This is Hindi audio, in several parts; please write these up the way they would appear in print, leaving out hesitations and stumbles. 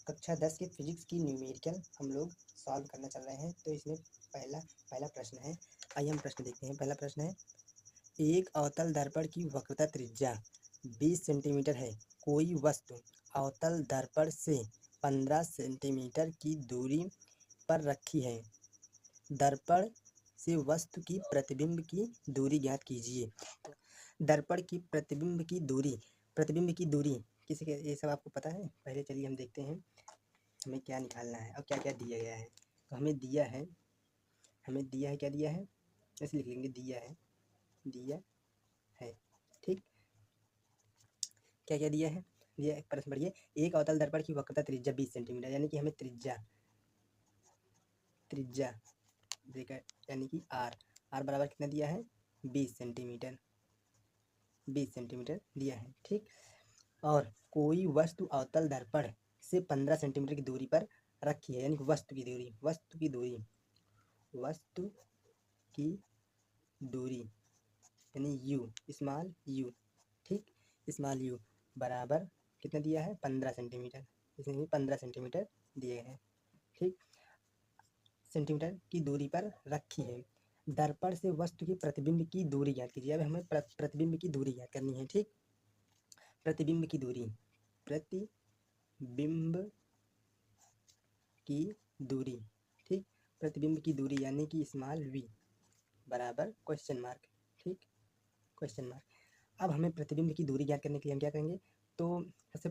कक्षा 10 के फिजिक्स की न्यूमेरिकल हम लोग सॉल्व करना चल रहे हैं। तो इसमें पहला पहला प्रश्न है। आइए हम प्रश्न देखते हैं। पहला प्रश्न है, एक अवतल दर्पण की वक्रता त्रिज्या 20 सेंटीमीटर है। कोई वस्तु अवतल दर्पण से 15 सेंटीमीटर की दूरी पर रखी है। दर्पण से वस्तु की प्रतिबिंब की दूरी ज्ञात कीजिए। दर्पण की प्रतिबिंब की दूरी किसी के ये सब आपको पता है। पहले चलिए हम देखते हैं हमें क्या निकालना है और क्या क्या दिया गया है। तो हमें दिया है क्या दिया है, ऐसे लिख लेंगे, दिया है। ठीक, क्या क्या दिया है, दिया प्रश्न पढ़िए। एक अवतल दर्पण की वक्रता त्रिज्या 20 सेंटीमीटर, यानी कि हमें त्रिज्या ब्रैकेट यानी कि आर बराबर कितना दिया है, 20 सेंटीमीटर दिया है। ठीक, और कोई वस्तु अवतल दर्पण से 15 सेंटीमीटर की दूरी पर रखी है, यानी कि वस्तु की दूरी यानी यू, स्मॉल यू। ठीक, स्मॉल यू बराबर कितना दिया है, 15 सेंटीमीटर। इसमें भी 15 सेंटीमीटर दिए हैं। ठीक, सेंटीमीटर की दूरी पर रखी है। दर्पण से वस्तु की प्रतिबिंब की दूरी ज्ञात कीजिए। अब हमें प्रतिबिंब की दूरी ज्ञात करनी है। ठीक, प्रतिबिंब की दूरी ठीक, प्रतिबिंब की दूरी यानी कि स्मॉल वी बराबर क्वेश्चन मार्क। ठीक, क्वेश्चन मार्क। अब हमें प्रतिबिंब की दूरी ज्ञात करने के लिए हम क्या करेंगे, तो सबसे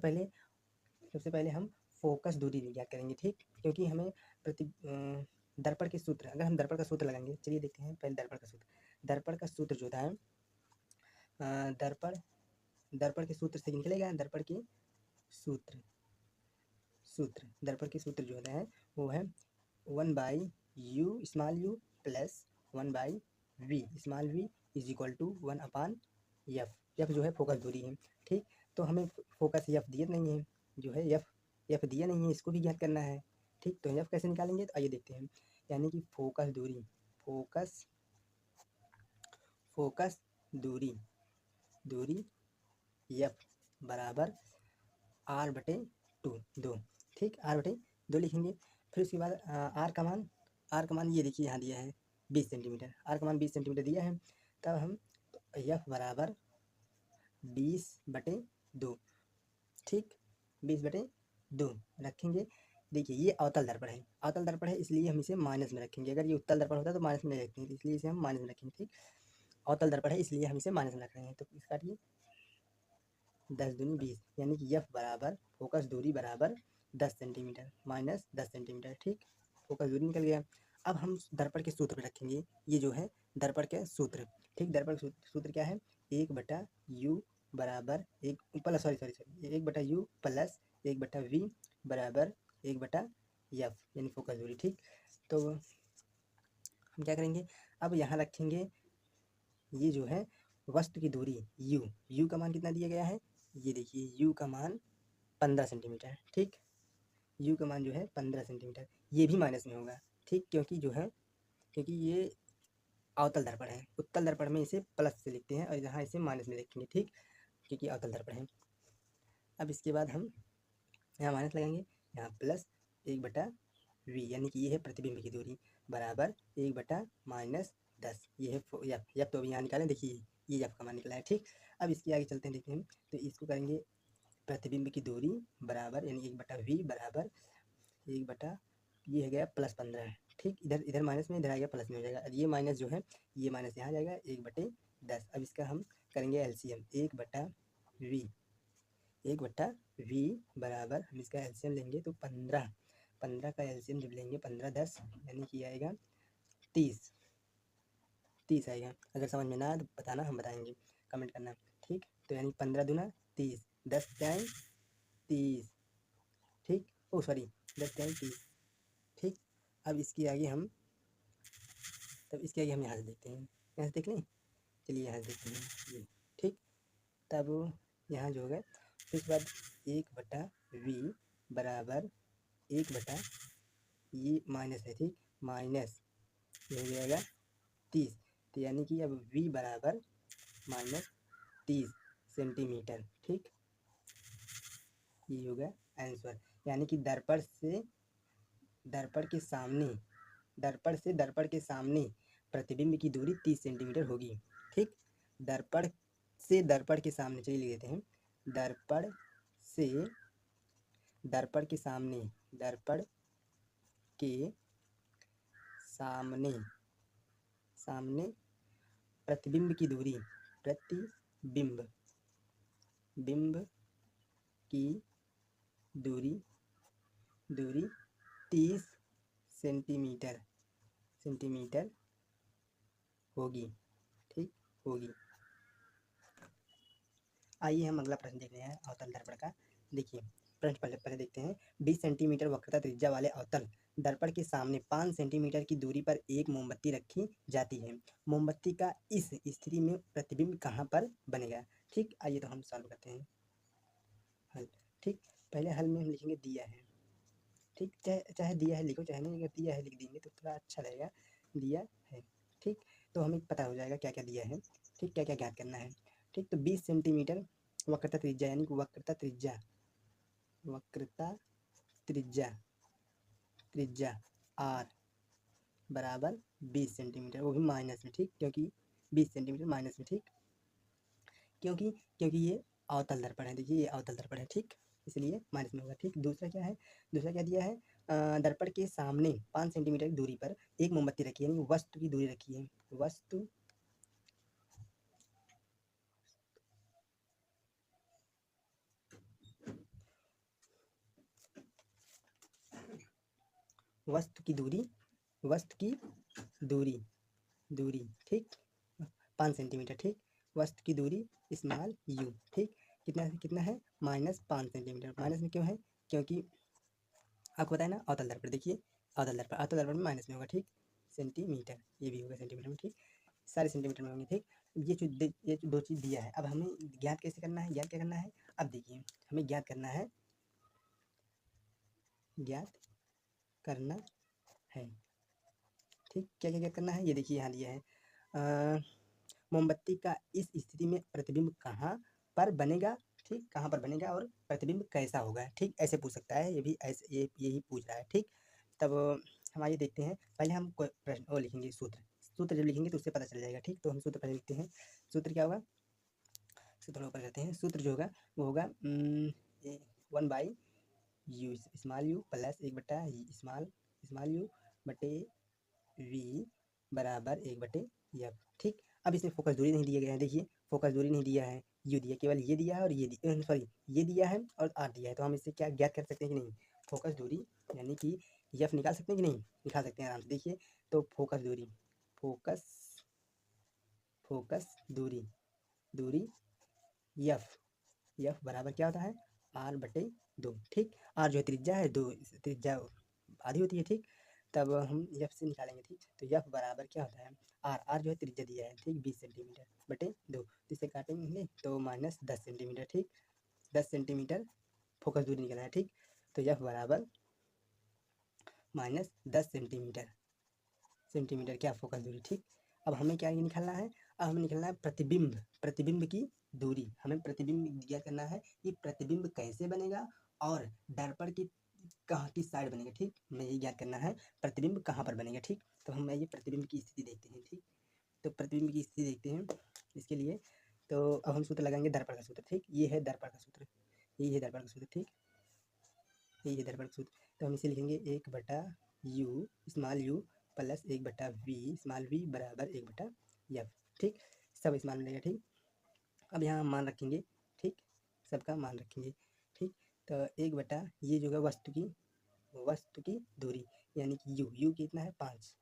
पहले हम फोकस दूरी ज्ञात करेंगे। ठीक, क्योंकि हमें दर्पण के सूत्र, अगर हम दर्पण का सूत्र लगाएंगे, चलिए देखते हैं पहले दर्पण का सूत्र जो था, दर्पण के सूत्र से निकलेगा। दर्पण के सूत्र जो होता है वो है 1/u small u plus 1/v small v is equal to 1/f। F जो है फोकस दूरी है। ठीक, तो हमें फोकस एफ दिया नहीं है, जो है एफ दिया नहीं है, इसको भी ज्ञात करना है। ठीक, तो एफ कैसे निकालेंगे, तो आइए देखते हैं। यानी कि फोकस दूरी एफ बराबर r/2। ठीक, r/2 लिखेंगे। फिर उसके बाद आर का मान ये देखिए यहाँ दिया है 20 सेंटीमीटर। आर का मान 20 सेंटीमीटर दिया है। तब हम एफ बराबर 20/2। ठीक, 20/2 रखेंगे। देखिए ये अवतल दर्पण है, इसलिए हम इसे माइनस में रखेंगे। अगर ये उत्तल दर्पण होता तो माइनस में रखते हैं, इसलिए इसे हम माइनस में रखेंगे। ठीक, अवतल दर्पण है इसलिए हम इसे माइनस में रख रहे हैं। तो इस काटिए 10 दूनी 20, यानी कि एफ बराबर फोकस दूरी बराबर 10 सेंटीमीटर माइनस 10 सेंटीमीटर। ठीक, फोकस दूरी निकल गया। अब हम दर्पण के सूत्र पे रखेंगे। ये जो है दर्पण के सूत्र। ठीक, दर्पण सूत्र क्या है, 1/u बराबर 1/u प्लस 1/v बराबर 1/f यानी फोकस दूरी। ठीक, तो हम क्या करेंगे, अब यहाँ रखेंगे ये जो है वस्तु की दूरी यू का मान कितना दिया गया है, ये देखिए यू का मान 15 सेंटीमीटर। ठीक, यू का मान जो है 15 सेंटीमीटर, ये भी माइनस में होगा। ठीक, क्योंकि ये अवतल दर्पण है। उत्तल दर्पण में इसे प्लस से लिखते हैं और यहाँ इसे माइनस में लिखेंगे। ठीक, क्योंकि अवतल दर्पण है। अब इसके बाद हम यहाँ माइनस लगाएंगे, यहाँ प्लस 1/v यानी कि ये है प्रतिबिंब की दूरी बराबर 1/-10। ये है एफ तो अभी यहाँ निकालें, देखिए ये एफ का मान निकला है। ठीक, अब इसके आगे चलते हैं, देखते हैं। तो इसको करेंगे प्रतिबिंब की दूरी बराबर यानी 1/v बराबर 1/ ये हो गया +15। ठीक, इधर माइनस में, इधर आ गया प्लस में हो जाएगा। ये माइनस जो है ये माइनस यहाँ जाएगा 1/10। अब इसका हम करेंगे एलसीएम, 1/v बराबर हम इसका एलसीएम लेंगे तो 15 का एलसीएम जब लेंगे 15×10 यानी कि आएगा 30 आएगा। अगर समझ में ना आए तो बताना, हम बताएंगे, कमेंट करना। ठीक, तो यानी 15 दूना 30, 10 टाइम 30। ठीक, ओ सॉरी 10 टाइम 30। ठीक, अब इसके आगे हम यहाँ से देखते हैं, यहाँ से देख लें। चलिए यहाँ से देखते हैं ये। ठीक, तब यहाँ जो होगा फिर उसके बाद 1/v बराबर 1/ ये माइनस है। ठीक, माइनस ये हो जाएगा 30। तो यानी कि अब v बराबर -30 सेंटीमीटर। ठीक, ये होगा आंसर। यानी कि दर्पण के सामने दर्पण के सामने प्रतिबिंब की दूरी 30 सेंटीमीटर होगी। ठीक, दर्पण दर्पण के सामने, चलिए लिख देते हैं, दर्पण से दर्पण के सामने दर्पण के सामने सामने प्रतिबिंब की दूरी बिंब की दूरी 30 सेंटीमीटर होगी। ठीक, होगी। आइए हम अगला प्रश्न देख रहे हैं अवतल दर्पण का। देखिए प्रश्न पहले देखते हैं। 20 सेंटीमीटर वक्रता त्रिज्या वाले अवतल दर्पण के सामने 5 सेंटीमीटर की दूरी पर एक मोमबत्ती रखी जाती है। मोमबत्ती का इस स्थिति में प्रतिबिंब कहाँ पर बनेगा? ठीक, आइए तो हम सॉल्व करते हैं हल। ठीक, पहले हल में हम लिखेंगे दिया है। ठीक, चाहे दिया है लिखो, चाहे नहीं, अगर दिया है लिख देंगे तो थोड़ा अच्छा रहेगा। दिया है। ठीक, तो हमें पता हो जाएगा क्या क्या दिया है। ठीक, क्या क्या ज्ञात करना है। ठीक, तो 20 सेंटीमीटर वक्रता त्रिज्या, यानी कि वक्रता त्रिज्या आर बराबर 20 सेंटीमीटर, वो भी माइनस में। ठीक, क्योंकि 20 सेंटीमीटर माइनस में। ठीक, क्योंकि ये अवतल दर्पण है। देखिए ये अवतल दर्पण है। ठीक, इसलिए माइनस में होगा। ठीक, दूसरा क्या है, दूसरा क्या दिया है, दर्पण के सामने 5 सेंटीमीटर की दूरी पर एक मोमबत्ती रखी है, यानी वस्तु की दूरी रखी है। वस्तु की दूरी ठीक 5 सेंटीमीटर। ठीक, वस्तु की दूरी स्मॉल यू। ठीक, कितना है, -5 सेंटीमीटर। माइनस में क्यों है, क्योंकि आपको पता है ना अवतल दर्पण। देखिए अवतल दर्पण में माइनस में होगा। ठीक, सेंटीमीटर, ये भी होगा सेंटीमीटर में। ठीक, सारे सेंटीमीटर में होंगे। ठीक, ये दो चीज़ दिया है। अब हमें ज्ञात कैसे करना है, ज्ञात क्या करना है, अब देखिए हमें ज्ञात करना है ठीक, क्या क्या ज्ञात करना है, ये देखिए यहाँ दिया है, मोमबत्ती का इस स्थिति में प्रतिबिंब कहाँ पर बनेगा। ठीक, कहाँ पर बनेगा और प्रतिबिंब कैसा होगा। ठीक, ऐसे पूछ सकता है, ये भी ऐसे यही पूछ रहा है। ठीक, तब हम आइए देखते हैं। पहले हम कोई प्रश्न वो लिखेंगे, सूत्र जब लिखेंगे तो उससे पता चल जाएगा। ठीक, तो हम सूत्र पहले लिखते हैं। सूत्र क्या होगा, सूत्र ऊपर करते हैं। सूत्र जो होगा वो होगा 1/u small u plus 1/, small you बटे वी बराबर 1/f। ठीक, अब इसमें फोकस दूरी नहीं दिए गए हैं। देखिए फोकस दूरी नहीं दिया है, यू दिया, केवल ये दिया है और ये दिया है और आर दिया है। तो हम इससे क्या ज्ञात कर सकते हैं कि नहीं, फोकस दूरी यानी कि एफ निकाल सकते हैं कि नहीं, निकाल सकते हैं आराम से। देखिए तो फोकस दूरी एफ बराबर क्या होता है, r/2। ठीक, आर जो है त्रिज्या है, दो त्रिज्या आधी होती है। ठीक, तब हम एफ से निकालेंगे। ठीक, तो एफ बराबर क्या होता है, आर जो है त्रिज्या दिया है। ठीक, 20 सेंटीमीटर बटे 2, इसे काटेंगे तो -10 सेंटीमीटर। ठीक, 10 सेंटीमीटर फोकस दूरी निकला है। ठीक, तो एफ बराबर -10 सेंटीमीटर क्या फोकस दूरी। ठीक, अब हमें क्या निकालना है, अब हमें निकालना है प्रतिबिंब की दूरी। हमें प्रतिबिंब ज्ञात करना है, ये प्रतिबिंब कैसे बनेगा और दर्पण की कहाँ किस साइड बनेगा। ठीक, हमें ये ज्ञात करना है प्रतिबिंब कहाँ पर बनेगा। ठीक, तो हम ये प्रतिबिंब की स्थिति देखते हैं। ठीक, तो प्रतिबिंब की स्थिति देखते हैं इसके लिए। तो अब हम सूत्र लगाएंगे दर्पण का सूत्र। ठीक, ये है दर्पण का सूत्र, यही है दर्पण का सूत्र। ठीक, यही है दर्पण का सूत्र। तो हम इसे लिखेंगे 1/u small u plus 1/v small v बराबर 1/f। ठीक, सब स्मॉल मिलेगा। ठीक, अब यहाँ मान रखेंगे। ठीक, सबका मान रखेंगे। ठीक, तो 1/, ये जो है वस्तु की दूरी यानी कि यू कितना है 5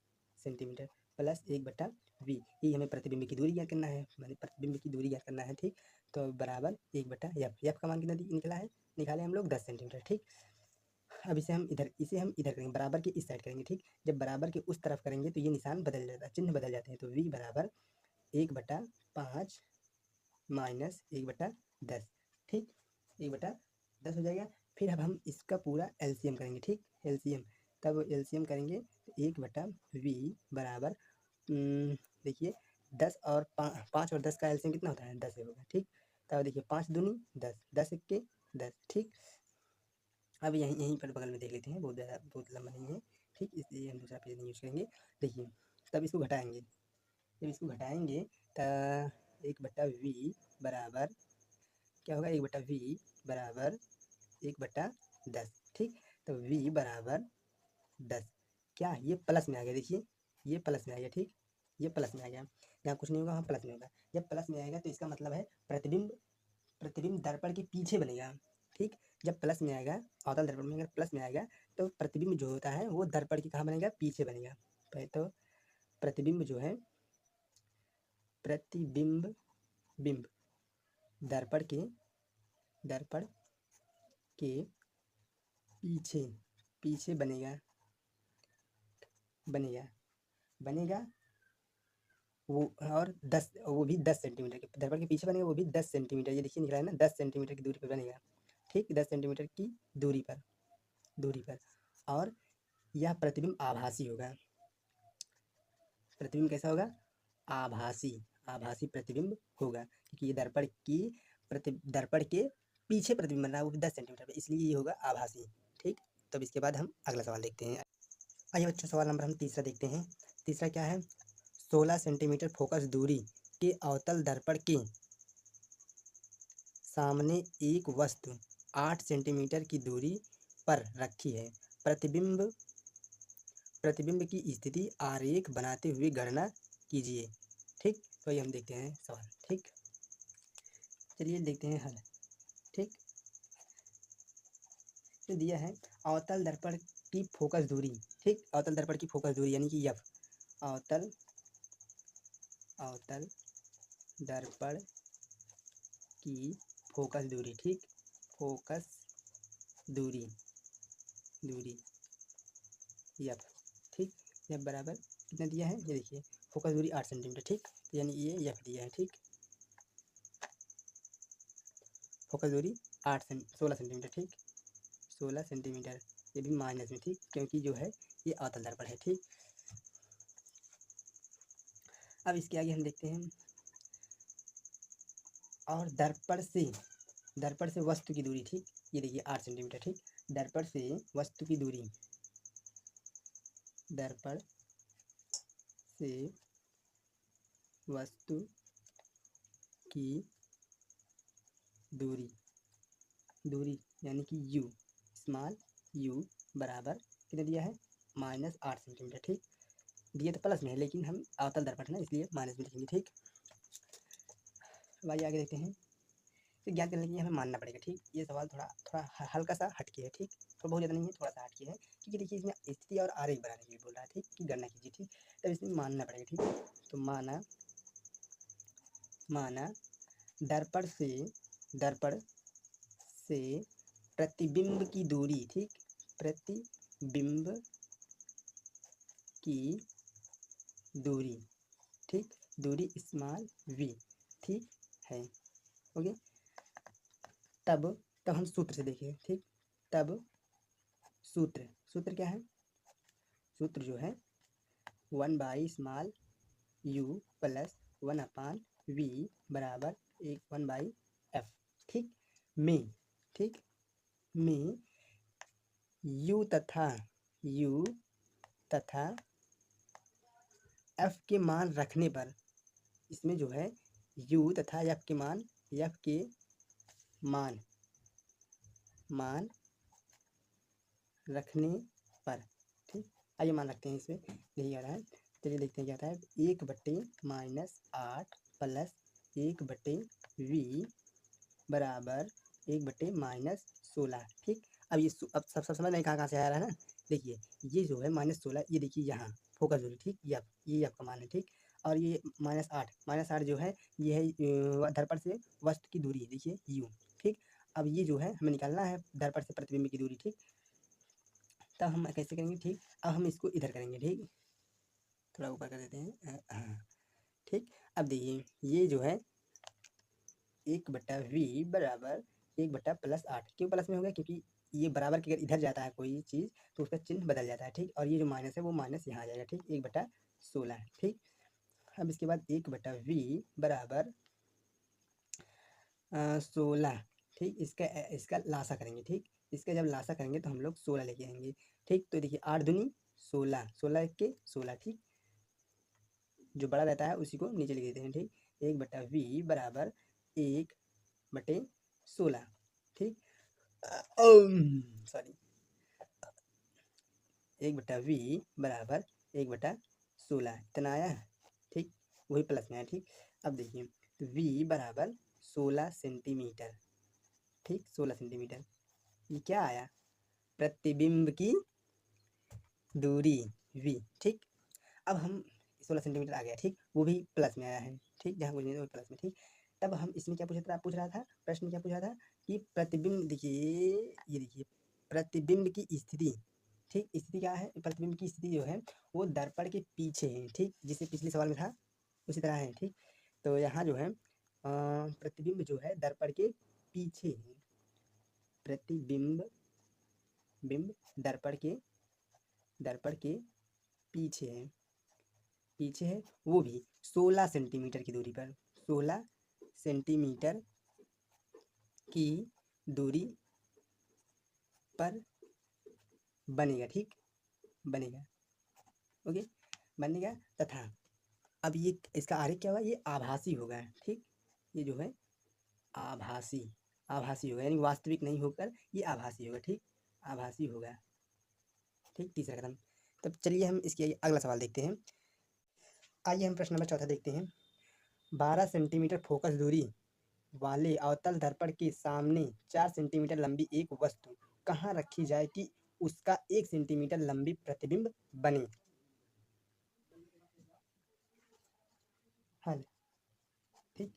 सेंटीमीटर प्लस 1/v, ये हमें प्रतिबिंब की दूरी ज्ञात करना है, मैंने प्रतिबिंब की दूरी ज्ञात करना है। ठीक, तो बराबर 1/f का मान कितना निकला है, निकाले हम लोग 10 सेंटीमीटर। ठीक, अब इसे हम इधर करेंगे, बराबर के इस साइड करेंगे। ठीक, जब बराबर के उस तरफ करेंगे तो ये निशान बदल जाता है, चिन्ह बदल जाते हैं। तो v बराबर 1/5 माइनस 1/10। ठीक, 1/10 हो जाएगा। फिर अब हम इसका पूरा एलसीएम करेंगे। ठीक, एलसीएम, तब एलसीएम करेंगे तो 1/v बराबर देखिए 10 और 5 और 10 का एलसीएम कितना होता है, 10 होगा। ठीक, तब देखिए 5 दूनी 10, 10 1 10। ठीक, अब यहीं यहीं पर बगल में देख लेते हैं, बहुत लंबा नहीं है, ठीक, इसलिए हम दूसरा पेज नहीं यूज़ करेंगे। देखिए, तब इसको घटाएंगे, जब इसको घटाएंगे तो 1/v बराबर क्या होगा, 1/v बराबर 1/10, ठीक। तो v बराबर 10, क्या ये प्लस में आ गया, देखिए ये प्लस में आ गया, ठीक, ये प्लस में आ गया, यहाँ कुछ नहीं होगा, वहाँ प्लस में होगा। जब प्लस में आएगा तो इसका मतलब है प्रतिबिंब प्रतिबिंब दर्पण के पीछे बनेगा, ठीक। जब प्लस में आएगा, अवतल दर्पण में अगर प्लस में आएगा तो प्रतिबिंब जो होता है वो दर्पण के कहाँ बनेगा, पीछे बनेगा। पहले तो प्रतिबिंब जो है, प्रतिबिंब बिंब दर्पण के पीछे पीछे बनेगा बनेगा बनेगा वो, और 10, वो भी 10 सेंटीमीटर के दर्पण के पीछे बनेगा, वो भी 10 सेंटीमीटर, ये देखिए निकला है ना, 10 सेंटीमीटर की दूरी पर बनेगा, ठीक, 10 सेंटीमीटर की दूरी पर। और यह प्रतिबिंब आभासी होगा। प्रतिबिंब कैसा होगा, आभासी प्रतिबिंब होगा, क्योंकि ये दर्पण के पीछे प्रतिबिंब बन रहा है, वो भी 10 सेंटीमीटर पर, इसलिए ये होगा आभासी, ठीक। तब इसके बाद हम अगला सवाल देखते हैं। आइए बच्चों, सवाल नंबर हम तीसरा देखते हैं। तीसरा क्या है, 16 सेंटीमीटर फोकस दूरी के अवतल दर्पण के सामने एक वस्तु 8 सेंटीमीटर की दूरी पर रखी है। प्रतिबिंब की स्थिति आरेख बनाते हुए गणना कीजिए, ठीक। तो ये हम देखते हैं सवाल, ठीक। चलिए देखते हैं हल, ठीक। तो दिया है अवतल दर्पण की फोकस दूरी, ठीक, अवतल दर्पण की फोकस दूरी यानी कि एफ, अवतल दर्पण की फोकस दूरी, ठीक, फोकस दूरी एफ, ठीक। एफ बराबर कितना दिया है, ये देखिए, फोकस दूरी 8 सेंटीमीटर, ठीक, यानी ये एफ दिया है, ठीक। फोकस दूरी 16 सेंटीमीटर, ठीक, 16 सेंटीमीटर, ये भी माइनस में, ठीक, क्योंकि जो है ये अवतल दर्पण है, ठीक। अब इसके आगे हम देखते हैं, और दर्पण से वस्तु की दूरी, ठीक, ये देखिए 8 सेंटीमीटर, ठीक। दर्पण से वस्तु की दूरी, दर्पण से वस्तु की दूरी यानी कि u, स्मॉल u बराबर कितना दिया है, -8 सेंटीमीटर, ठीक। दिए तो प्लस में है, लेकिन हम अवतल दर्पण है ना, इसलिए माइनस में लिखेंगे, ठीक। आइए आगे देखते हैं। तो ज्ञात करने के लिए हमें मानना पड़ेगा, ठीक। ये सवाल थोड़ा हल्का सा हटके है, ठीक, तो बहुत ज़्यादा नहीं है, थोड़ा सा हटके है, क्योंकि देखिए इसमें स्थिति और आरेख बनाने के लिए बोल रहा है, ठीक, कि गणना कीजिए, ठीक। तब इसमें मानना पड़ेगा, ठीक। तो माना दर्पण से प्रतिबिंब की दूरी, ठीक, प्रतिबिंब की दूरी, ठीक, दूरी स्मॉल v, ठीक है, ओके। तब हम सूत्र से देखें, ठीक। तब सूत्र क्या है, सूत्र जो है 1/u प्लस 1/v बराबर 1/f, ठीक। में ठीक में u तथा f के मान रखने पर, इसमें जो है u तथा f के मान रखने पर, ठीक। आइए मान रखते हैं, इसमें यही आ रहा है। चलिए देखते हैं क्या आता है, 1/-8 प्लस 1/v बराबर 1/-16, ठीक। अब ये अब सब समझ में कहाँ से आ रहा है ना, देखिए ये जो है -16, ये देखिए यहाँ फोकस दूरी, ठीक, ये आपका मान है, ठीक। और ये -8 जो है, ये है दर्पण से वस्तु की दूरी, देखिए u, ठीक। अब ये जो है हमें निकालना है दर्पण से प्रतिबिंब की दूरी, ठीक। तब हम कैसे करेंगे, ठीक। अब हम इसको इधर करेंगे, ठीक, थोड़ा ऊपर कर देते हैं, ठीक। अब देखिए ये जो है 1/v बराबर 1/+8, क्यों प्लस में हो गया, क्योंकि ये बराबर की अगर इधर जाता है कोई चीज़ तो उसका चिन्ह बदल जाता है, ठीक। और ये जो माइनस है वो माइनस यहाँ आ जाएगा, ठीक, 1/16, ठीक। अब इसके बाद 1/v बराबर 16, ठीक। इसका लासा करेंगे, ठीक। इसका जब लासा करेंगे तो हम लोग 16 लेके आएंगे। ठीक, तो देखिए 8 दूनी 16, 16 एक के 16। ठीक, जो बड़ा रहता है उसी को नीचे लिख देते हैं। ठीक, 1/v बराबर 1/16। ठीक, सॉरी, 1/v बराबर 1/16 इतना आया। ठीक, वही प्लस में है। ठीक, अब देखिए तो v बराबर 16 सेंटीमीटर। ठीक, 16 सेंटीमीटर, ये क्या आया, प्रतिबिंब की दूरी v। ठीक, अब हम 16 सेंटीमीटर आ गया। ठीक, वो भी प्लस में आया है। ठीक, जहाँ कुछ नहीं था वो प्लस में। ठीक, तब हम इसमें क्या पूछ रहा था, प्रश्न क्या पूछ रहा था कि प्रतिबिंब, देखिए ये देखिए प्रतिबिंब की स्थिति। ठीक, स्थिति क्या है, प्रतिबिंब की स्थिति जो है वो दर्पण के पीछे है। ठीक, जिसे पिछले सवाल में था उसी तरह है। ठीक, तो यहाँ जो है प्रतिबिंब जो है दर्पण के पीछे है। प्रतिबिंब दर्पण के पीछे है, वो भी 16 सेंटीमीटर की दूरी पर, 16 सेंटीमीटर की दूरी पर बनेगा। ठीक, बनेगा, ओके, बनेगा। तथा अब ये इसका आरेख क्या होगा, ये आभासी होगा। ठीक, ये जो है आभासी होगा, यानी वास्तविक नहीं होकर ये आभासी होगा। ठीक, आभासी होगा। ठीक, तीसरा कदम। तब चलिए हम इसके अगला सवाल देखते हैं। आइए हम प्रश्न नंबर 4 देखते हैं। 12 सेंटीमीटर फोकस दूरी वाले अवतल दर्पण के सामने 4 सेंटीमीटर लंबी एक वस्तु कहाँ रखी जाए कि उसका 1 सेंटीमीटर लंबी प्रतिबिंब बने। हल। ठीक,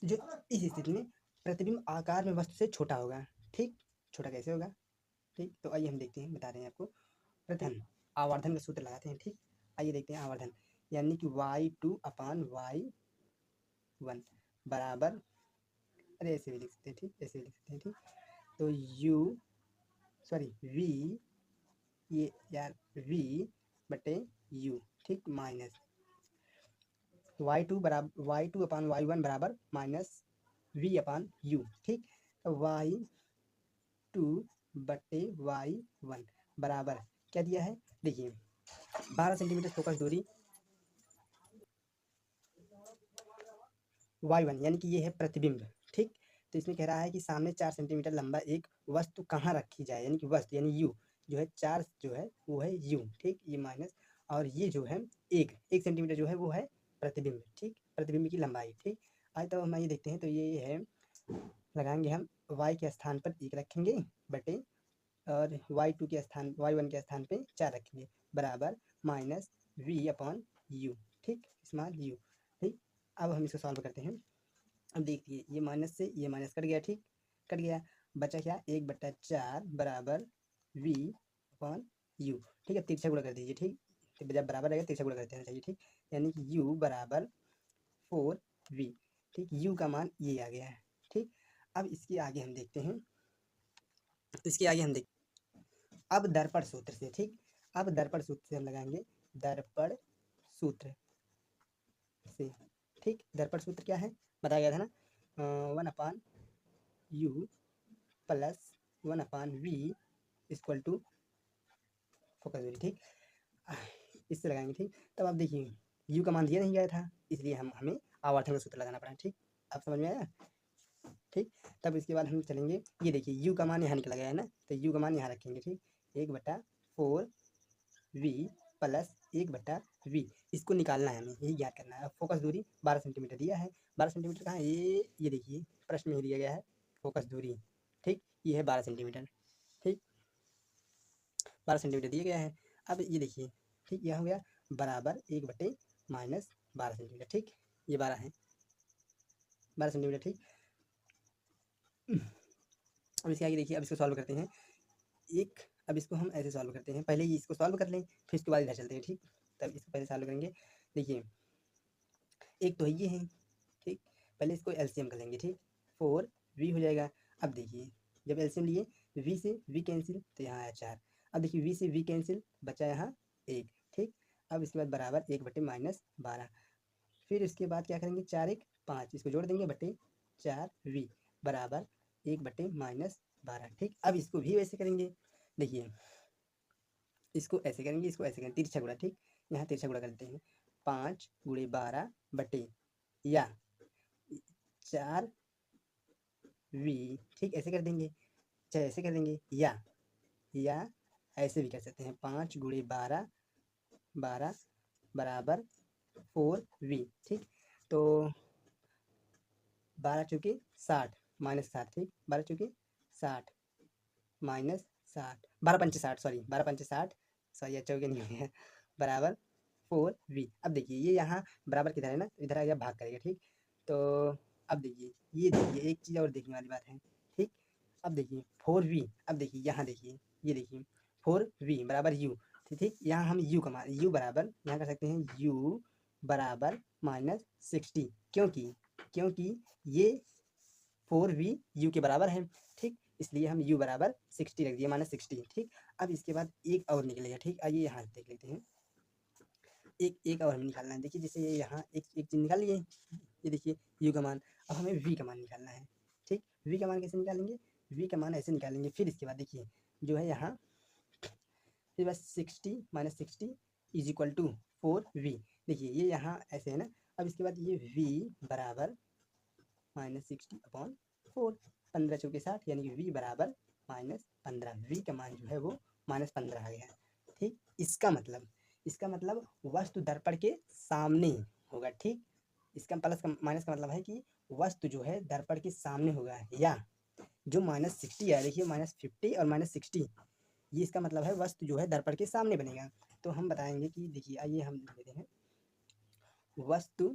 जो इस स्थिति में प्रतिबिंब आकार में वस्तु से छोटा होगा। ठीक, छोटा कैसे होगा। ठीक, तो आइए हम देखते हैं, बता रहे हैं आपको। प्रथम आवर्धन का सूत्र लगाते हैं। ठीक, आइए देखते हैं आवर्धन, यानी कि y2/y1 बराबर, अरे ऐसे भी लिख सकते हैं। ठीक, ऐसे भी लिख सकते हैं। ठीक, तो v, ये यार v बटे u। ठीक, माइनस y2/y1 बराबर माइनस v/u। ठीक, तो y2/y1 बराबर क्या दिया है, देखिए 12 सेंटीमीटर फोकस दूरी y1, यानी कि ये है प्रतिबिंब। ठीक, तो इसमें कह रहा है कि सामने 4 सेंटीमीटर लंबा एक वस्तु कहाँ रखी जाए, यानी कि वस्तु यानी u जो है 4 जो है वो है u। ठीक, ये माइनस, और ये जो है 1 सेंटीमीटर जो है वो है प्रतिबिंब। ठीक, प्रतिबिंब की लंबाई। ठीक, आज तो हम ये देखते हैं, तो ये है, लगाएंगे हम y के स्थान पर 1 रखेंगे बटे, और y1 के स्थान पे 4 रखेंगे बराबर माइनस v/u। ठीक, स्मॉल u। ठीक, अब हम इसको सॉल्व करते हैं। अब देखिए ये माइनस से ये माइनस कट गया। ठीक, कट गया, बचा क्या, 1/4 बराबर v/u। ठीक है, तिरछा गुणा कर दीजिए। ठीक, तो जब बराबर रहेगा तिरछा गुणा कर देना चाहिए। ठीक, यानी कि u बराबर 4v। ठीक, u का मान ये आ गया है। ठीक, अब इसके आगे हम देखते हैं, अब दर्पण सूत्र से। ठीक, अब दर्पण सूत्र से हम लगाएंगे, दर्पण सूत्र से। ठीक, दर्पण सूत्र क्या है, बताया गया था ना, 1/u plus 1/v equal to focus दूरी। ठीक, इससे लगाएंगे। ठीक, तब आप देखिए u का मान दिया नहीं गया था, इसलिए हमें आवर्धन का सूत्र लगाना पड़ा। ठीक, अब समझ में आया। ठीक, तब इसके बाद हम चलेंगे, ये देखिए u का मान यहाँ निकला गया है ना, तो u का मान यहाँ रखेंगे। ठीक, 1/4v प्लस 1/v, इसको निकालना है हमें, यही ज्ञात करना है। फोकस दूरी 12 सेंटीमीटर दिया है, 12 सेंटीमीटर कहाँ है, ये देखिए प्रश्न में ही दिया गया है फोकस दूरी। ठीक, ये है 12 सेंटीमीटर। ठीक, 12 सेंटीमीटर दिया गया है। अब ये देखिए, ठीक, यह हो गया बराबर 1/-12 सेंटीमीटर। ठीक, ये 12 है, 12 सेंटीमीटर। ठीक, अब इसके आगे देखिए, अब इसको सॉल्व करते हैं। अब इसको हम ऐसे सॉल्व करते हैं, पहले ही इसको सॉल्व कर लें, फिर इसके बाद इधर चलते हैं। ठीक, तब इसको पहले सॉल्व करेंगे। देखिए एक तो ये है। ठीक, पहले इसको एलसीएम कर लेंगे। ठीक, 4v हो जाएगा। अब देखिए जब एलसीएम लिए, v से v कैंसिल, तो यहाँ आया 4। अब देखिए v से v कैंसिल, बचा यहाँ 1। ठीक, अब इसके बाद बराबर 1/-12। फिर इसके बाद क्या करेंगे, 4 1 5, इसको जोड़ देंगे बटे 4v बराबर 1/-12। 12। ठीक, अब इसको भी वैसे करेंगे। देखिए इसको ऐसे करेंगे, इसको ऐसे करेंगे, तिरछा गुणा। ठीक, यहाँ तिरछा गुणा करते हैं। 5 गुणे 12 बटे या 4 वी। ठीक, ऐसे कर देंगे, चाहे ऐसे कर देंगे या ऐसे भी कर सकते हैं। 5 गुणे 12 12 बराबर 4v। ठीक, तो 12 चौके 60 माइनस 7। ठीक, 12 चौके 60 माइनस 60, 12 पंचे 60, सॉरी 12 पंचे 60, सॉरी चौके नहीं हो गया, बराबर 4v। अब देखिए ये यहाँ बराबर किधर है ना, इधर आ गया, भाग करेगा। ठीक, तो अब देखिए, ये देखिए एक चीज़ और देखने वाली बात है। ठीक, अब देखिए 4v, अब देखिए यहाँ देखिए, ये देखिए 4v बराबर u। ठीक, यहाँ हम u का मान, u बराबर यहाँ कर सकते हैं u बराबर -60, क्योंकि ये 4v u के बराबर है। ठीक, इसलिए हम u बराबर 60 रख दिए, -60। ठीक, अब इसके बाद एक और निकलेगा। ठीक, आइए यहाँ देख लेते हैं, एक और हमें निकालना है। देखिए जैसे ये यहाँ एक चीज़ निकाल लिए, ये देखिए u का मान। अब हमें v का मान निकालना है। ठीक, v का मान कैसे निकालेंगे, v का मान ऐसे निकालेंगे। फिर इसके बाद देखिए जो है यहाँ, फिर बस 60 -60 इज इक्वल टू 4v। देखिए ये यहाँ ऐसे है ना। अब इसके बाद ये v बराबर -60/4, 15 चौके 60, यानी कि v बराबर -15। v का मान जो है वो -15 आ गया। ठीक, इसका मतलब वस्तु दर्पण के सामने होगा। ठीक, इसका प्लस का माइनस का मतलब है कि वस्तु जो है दर्पण के सामने होगा, या जो -60 है, देखिए -50 और -60, ये इसका मतलब है वस्तु जो है दर्पण के सामने बनेगा। तो हम बताएंगे कि देखिए, आइए हम लिख देते हैं, वस्तु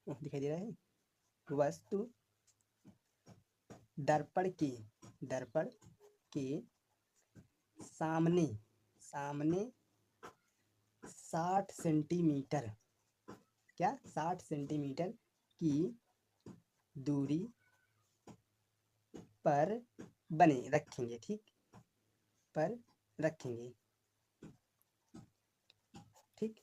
दिखाई दे रहा है, वस्तु दर्पण के सामने 60 सेंटीमीटर, क्या 60 सेंटीमीटर की दूरी पर रखेंगे। ठीक, पर रखेंगे। ठीक,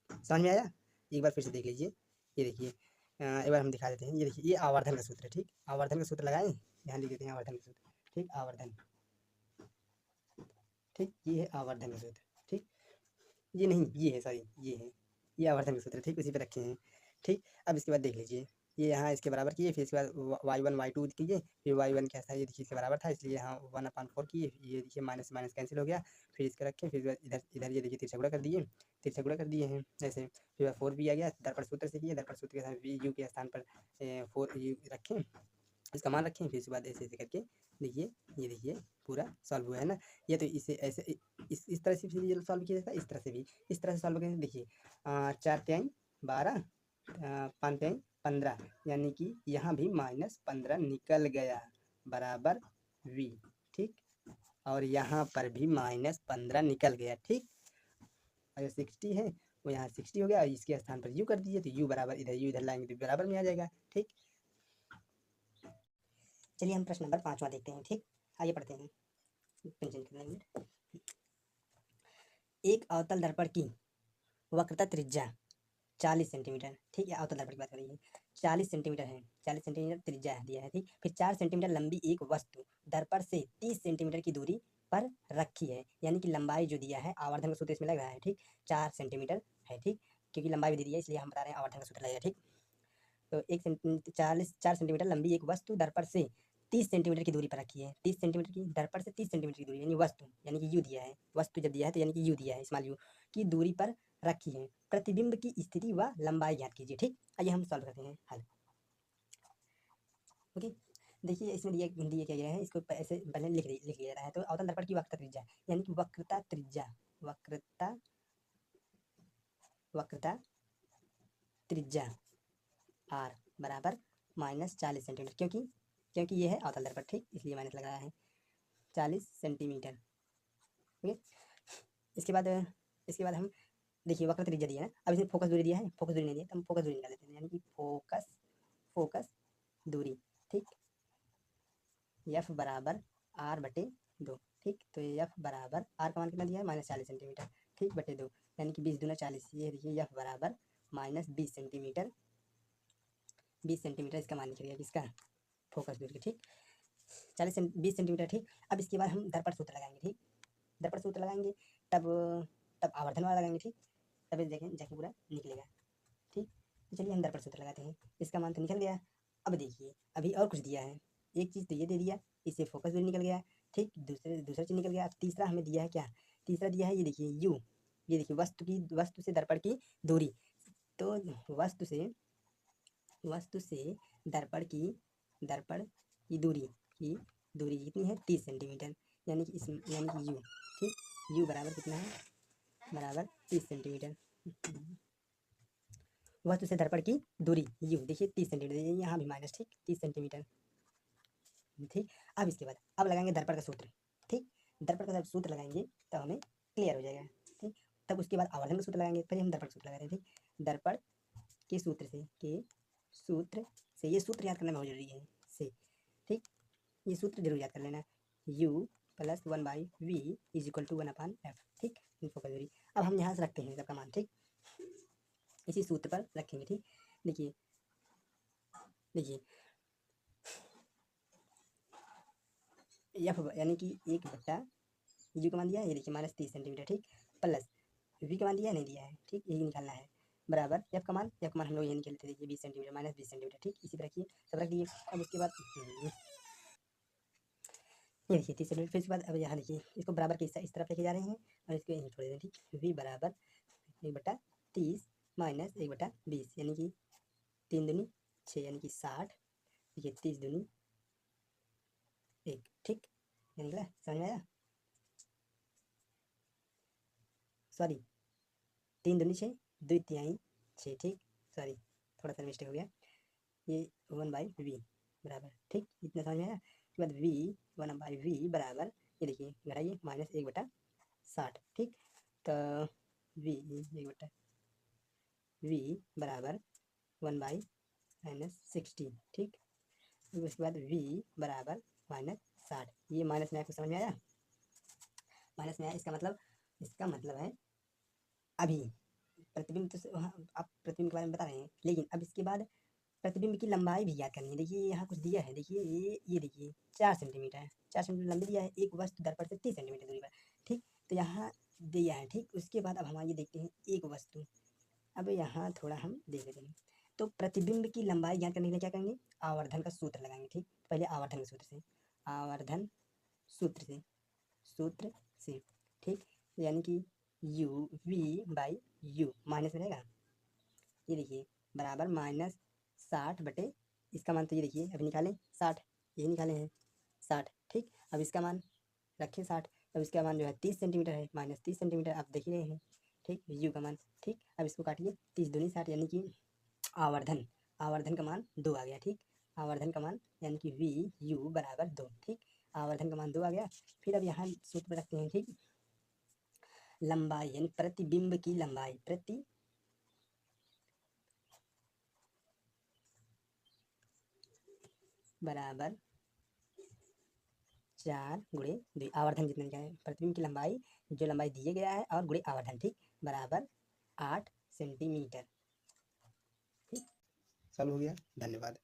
समझ में आया? एक बार फिर से देख लीजिए, ये देखिए एक बार हम दिखा देते हैं। ये देखिए ये आवर्धन का सूत्र है। ठीक, आवर्धन का सूत्र लगाएं, यहाँ लिख देते हैं आवर्धन का सूत्र। ठीक, आवर्धन, ठीक, ये है आवर्धन का सूत्र। ठीक, ये नहीं, ये है, सॉरी ये आवर्धन का सूत्र। ठीक, उसी पे रखे हैं। ठीक, अब इसके बाद देख लीजिए, ये यहाँ इसके बराबर किए, फिर इसके बाद y1 y2 कीजिए, फिर y1 क्या था, ये देखिए इसके बराबर था, इसलिए यहाँ 1/4 किए, ये देखिए माइनस माइनस कैंसिल हो गया, फिर इसके रखें, फिर इधर इधर ये देखिए तिरछा गुणा कर दिए, हैं ऐसे। फिर 4 भी आ गया, दर्पण सूत्र से किए, दर्पण सूत्र के साथ वी यू के स्थान पर 4 यू रखें, इसका मान रखें, फिर उसके बाद ऐसे ऐसे करके देखिए, ये देखिए पूरा सॉल्व हुआ है ना। ये तो इसे ऐसे इस तरह से भी सॉल्व किया जाता है, इस तरह से भी, इस तरह से सॉल्व करें। देखिए 4 तिहाई 12, 5 तिहाई 15, यानी कि यहाँ भी -15 निकल गया, बराबर v। ठीक, और यहाँ पर भी -15 निकल गया। ठीक, अगर 60 है वो यहाँ 60 हो गया, और इसके स्थान पर u कर दीजिए, तो u बराबर इधर लाएंगे तो बराबर में आ जाएगा। ठीक, चलिए हम प्रश्न नंबर 5वां देखते हैं। ठीक, आइए पढ़ते हैं, पेंशन कर लेंगे। एक अवतल दर्पण की वक्रता त्रिज्या 40 सेंटीमीटर। ठीक है, अवतल दर्पण की बात कर रही है, 40 सेंटीमीटर है, 40 सेंटीमीटर त्रिज्या दिया है। ठीक, फिर 4 सेंटीमीटर लंबी एक वस्तु दर्पण से 30 सेंटीमीटर की दूरी पर रखी है, यानी कि लंबाई जो दिया है, आवर्धन का सूत्र इसमें लग रहा है। ठीक, 4 सेंटीमीटर है। ठीक, क्योंकि लंबाई भी दे दी है, इसलिए हम बता रहे हैं आवर्धन का सूत्र लगेगा। ठीक, तो 4 सेंटीमीटर लंबी एक वस्तु दर्पण से 30 सेंटीमीटर की दूरी पर रखी है, 30 सेंटीमीटर की, दर्पण से 30 सेंटीमीटर की दूरी, यानी वस्तु, यानी कि यू दिया है, वस्तु जब दिया है तो यानी कि यू दिया है, स्मॉल यू की दूरी पर रखी है। प्रतिबिंब की स्थिति व लंबाई ज्ञात कीजिए। ठीक, आइए हम सॉल्व करते हैं हल। ओके, देखिए इसमें दिया क्या गया है, इसको ऐसे पहले लिख लिया रहा है। तो अवतल दर्पण की वक्रता त्रिज्या, यानी कि वक्रता त्रिज्या, वक्रता त्रिज्या r बराबर -40 सेंटीमीटर, क्योंकि ये है अवतल दर्पण। ठीक, इसलिए माइनस लगाया है 40 सेंटीमीटर। ओके, इसके बाद हम देखिए वक्र त्रिज्या दिया है ना, अब इसमें फोकस दूरी दिया है, फोकस दूरी नहीं दिया तो हम फोकस दूरी निकाल लेते हैं, यानी कि फोकस दूरी। ठीक, f बराबर r/2। ठीक, तो f बराबर r का मान कितना दिया है, -40 सेंटीमीटर। ठीक, बटे 2, यानी कि 20 दूना 40, ये देखिए f बराबर -20 सेंटीमीटर, 20 सेंटीमीटर इसका मान निकल गया, किसका, फोकस दूरी। ठीक, 20 सेंटीमीटर, ठीक। अब इसके बाद हम दर्पण सूत्र लगाएंगे, ठीक। दर्पण सूत्र लगाएंगे तब तब आवर्धन वाला लगाएंगे, ठीक। तब ये देखें जाके पूरा निकलेगा, ठीक। तो चलिए हम दर्पण सूत्र लगाते हैं। इसका मान तो निकल गया। अब देखिए अभी और कुछ दिया है, एक चीज़ तो ये दे दिया, इससे फोकस दूरी निकल गया, ठीक। दूसरा चीज़ निकल गया। अब तीसरा हमें दिया है क्या, तीसरा दिया है ये देखिए यू, ये देखिए वस्तु से दर्पण की दूरी। तो वस्तु से दर्पण की दूरी कितनी है, 30 सेंटीमीटर, यानी कि यू, ठीक। यू बराबर कितना है, बराबर 30 सेंटीमीटर। वस्तु से दर्पण की दूरी यू देखिए 30 सेंटीमीटर, यहाँ भी माइनस, ठीक, 30 सेंटीमीटर, ठीक। अब इसके बाद अब लगाएंगे दर्पण का सूत्र, ठीक। दर्पण का जब सूत्र लगाएंगे तब हमें क्लियर हो जाएगा, ठीक। तब उसके बाद आवर्धन का सूत्र लगाएंगे, पहले हम दर्पण का सूत्र लगा रहे हैं, ठीक। दर्पण के सूत्र से ये सूत्र याद करना बहुत जरूरी है, से, ठीक। ये सूत्र जरूर याद कर लेना, u plus 1/v is equal to 1/f, ठीक। फोकस दूरी अब हम यहाँ से रखते हैं सबका मान, ठीक। इसी सूत्र पर रखेंगे, ठीक। देखिए एफ यानी कि 1/, यू का मान दिया है ये देखिए -30 सेंटीमीटर, ठीक। प्लस वी का मान दिया नहीं दिया है, ठीक, यही निकालना है, बराबर एफ का मान हम लोग ये निकालते देखिए 20 सेंटीमीटर, -20 सेंटीमीटर, ठीक। इसी पर रखिए, सब रख दिए। अब उसके बाद ये देखिए 30 सेंटीमीटर, फिर उसके बाद अब यहाँ देखिए इसको बराबर के इस तरफ लेके जा रहे हैं और इसको यहीं छोड़ दें, ठीक। v बराबर 1/30 माइनस 1/20 यानी कि 3 दूनी 6 यानी कि 60, देखिए 30 दूनी 1, ठीक। ये निकला, समझ में आया, सॉरी 3 दूनी 6, 2 तिहाई 6, ठीक। सॉरी थोड़ा सा मिस्टेक हो गया, ये 1/v बराबर, ठीक। इतना समझ में आया। उसके बाद v 1/v बराबर ये देखिए घटाइए -1/60, ठीक। तो v बराबर 1/-60, ठीक। उसके बाद v बराबर -60, ये माइनस में आपको समझ में आया, माइनस में आया। इसका मतलब है अभी प्रतिबिंब तो आप प्रतिबिंब के बारे में बता रहे हैं, लेकिन अब इसके बाद प्रतिबिंब की लंबाई भी याद करनी है। देखिए यहाँ कुछ दिया है, देखिए ये देखिए 4 सेंटीमीटर है, 4 सेंटीमीटर लंबी दिया है, एक वस्तु दर्पण से 30 सेंटीमीटर दूरी पर, ठीक। तो यहाँ दिया है, ठीक। उसके बाद अब हम आइए देखते हैं एक वस्तु, अब यहाँ थोड़ा हम देख लेते हैं। तो प्रतिबिंब की लंबाई ज्ञात करने के लिए क्या करेंगे, आवर्धन का सूत्र लगाएंगे, ठीक। पहले आवर्धन के सूत्र से, आवर्धन सूत्र से, ठीक। यानी कि u v/u माइनस में रहेगा, ये देखिए बराबर -60/, इसका मान तो ये देखिए अभी निकालें 60, यही निकाले हैं 60, ठीक। अब इसका मान रखें 60, अब इसका मान जो है 30 सेंटीमीटर है, -30 सेंटीमीटर आप देख ही रहे हैं, ठीक। यू का मान, ठीक। अब इसको काटिए, 30 दूनी 60 यानी कि आवर्धन का मान 2 आ गया, ठीक। आवर्धन का मान यानी कि v u बराबर 2, ठीक। आवर्धन का मान 2 आ गया। फिर अब यहाँ सूत्र रखते हैं, ठीक। लंबाई यानी प्रतिबिंब की लंबाई, बराबर 4 × 2, आवर्धन जितना क्या है, प्रतिबिंब की लंबाई जो लंबाई दिए गया है और गुणे आवर्धन, ठीक, बराबर 8 सेंटीमीटर, ठीक। सॉल्व हो गया, धन्यवाद।